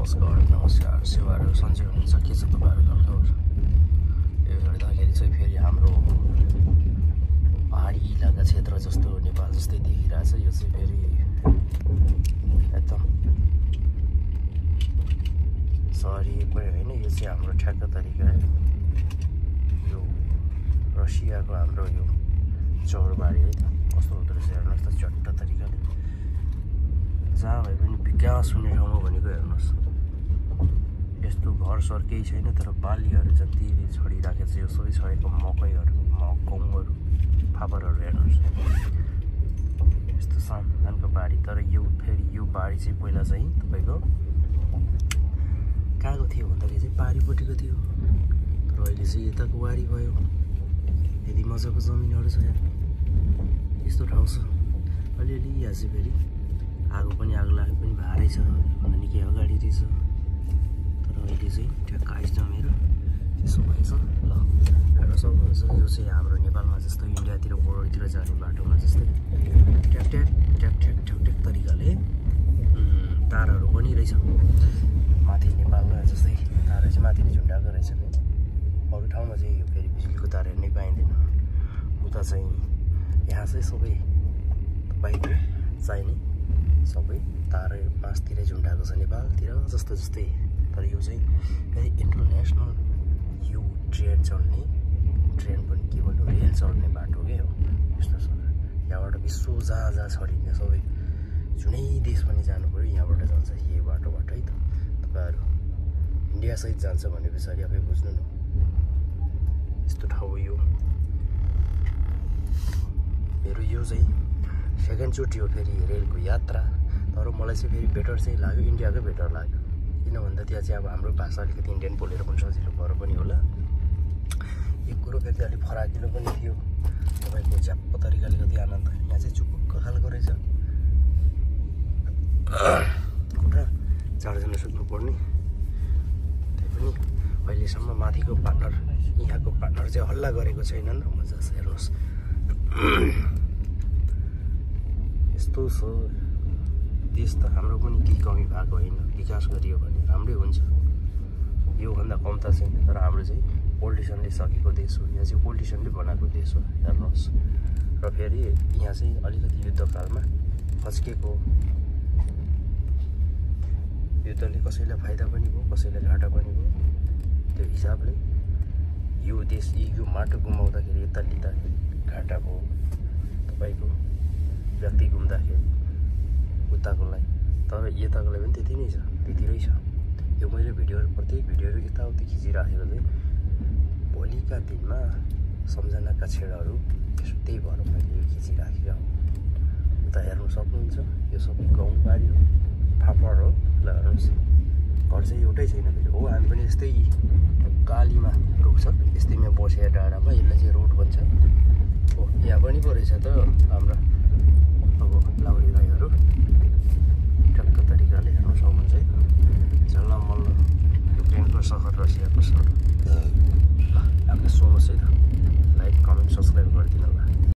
नमस्कार सेवाहरू सन्चै हुनुहुन्छ के छ तपाईँहरूको खबर यो हेर्दाखेरि चाहिँ फेरि हाम्रो पहाडी इलाका क्षेत्र जस्तो नेपाल जस्तै देखिरहेछ यो चाहिँ फेरि एकदम सहरी पनि होइन यो चाहिँ हाम्रो ठ्याक्क तरिका है यो रसियाको हाम्रो यो चौरबारी है त कस्तो हुँदो रहेछ हेर्नुहोस् त चट्ट तरिकाले जहाँ भए पनि विकास हुने ठाउँमा भनेको हेर्नुहोस् यस्तो घरसर केही छैन तर बालीहरू जति छडिराखेको छ यो सबै छरेको मकैहरू गहुँहरू फापरहरू हेर्नुहोस् यस्तो सानो बारी तर यो फेरि यो बारी चाहिँ पहिला चाहिँ तपाईँको कहाँको थियो भन्दाखेरि चाहिँ पारिपट्टिको थियो तर अहिले चाहिँ यताको वारी भयो यदि मजाको जमिनहरू छ यहाँ यस्तो ठाउँ छ अलिअलि यहाँ चाहिँ फेरि आगो पनि आगो लाग्यो पनि भारै छ भन्दा निकै अगाडि रहेछ तर अहिले चाहिँ ठ्याक्क आइस जमेर त्यसो भएछ ल हेर्न सक्नुहुन्छ यो चाहिँ हाम्रो नेपालमा जस्तो इन्डियातिर बोर्डरतिर जाने बाटोमा जस्तै ट्याक ट्याक ट्याक ट्याक ठ्याक ठ्याक तरिकाले तारहरू पनि रहेछ माथि नेपालमा जस्तै तारहरू चाहिँ माथि नै झुन्डाएको रहेछ नि अरू ठाउँमा चाहिँ यो फेरि बिजुलीको तार हेर्नै पाइँदैन उता चाहिँ यहाँ चाहिँ सबै तपाईँको चाहिने सबै तार पाँचतिरै झुन्डाएको छ नेपालतिर जस्तो जस्तै तर यो चाहिँ फेरि इन्टरनेसनल यो ट्रेन चल्ने ट्रेन पनि के भन्नु रेल चल्ने बाटो के हो यस्तो छ यहाँबाट विश्व जहाँ जहाँ छरिने सबै जुनै देश पनि जानु पऱ्यो यहाँबाट जान्छ यही बाटोबाट है त तपाईँहरू इन्डियासहित जान्छ भने पछाडि आफै बुझ्नु न यस्तो ठाउँ यो मेरो यो चाहिँ सेकेन्डचोटि हो फेरि रेलको यात्रा तर मलाई चाहिँ फेरि बेटर चाहिँ लाग्यो इन्डियाकै बेटर लाग्यो किन भन्दा त्यहाँ चाहिँ अब हाम्रो भाषा अलिकति इन्डियन बोलेर पनि सजिलो भएर पनि होला एक कुरो फेरि अलिक फराकिलो पनि थियो तपाईँको झ्याप्प तरिकाले कति आनन्द यहाँ चाहिँ चुपुक्क खालको रहेछ खुट्टा चारजना सुत्नु पर्ने त्यही पनि अहिलेसम्म माथिको पार्टनर यहाँको पार्टनर चाहिँ हल्ला गरेको छैनन् र मजा छ हेर्नुहोस् यस्तो छ देश त हाम्रो पनि केही कमी भएको होइन विकास गरियो भने राम्रै हुन्छ योभन्दा कम त छैन तर हाम्रो चाहिँ पोलिटिसियनले सकेको देश हो यहाँ चाहिँ पोलिटिसियनले बनाएको देश हो हेर्नुहोस् र फेरि यहाँ चाहिँ अलिकति युद्धकालमा फस्केको युद्धले कसैलाई फाइदा पनि भयो कसैलाई घाटा पनि भयो त्यो हिसाबले यो देश यो माटो गुमाउँदाखेरि यता लिँदाखेरि घाटा भयो तपाईँको व्यक्ति घुम्दाखेरि उताकोलाई तर यताकोलाई पनि त्यति नै छ त्यतिरै छ यो मैले भिडियोहरू प्रत्येक भिडियोहरू यताउति खिचिराखेको चाहिँ भोलिका दिनमा सम्झनाका क्षणहरू त्यही भएर मैले यो खिचिराखेको हो उता हेर्नु सक्नुहुन्छ यो सबै गाउँबारी हो फापर हो ल हेर्नुहोस् घर चाहिँ एउटै छैन फेरि हो हामी पनि यस्तै कालीमा रोक्छ यस्तैमा बसेर डाँडामा यसलाई चाहिँ रोड भन्छ हो यहाँ पनि पो रहेछ त हाम्रा अब लाउरी दाईहरू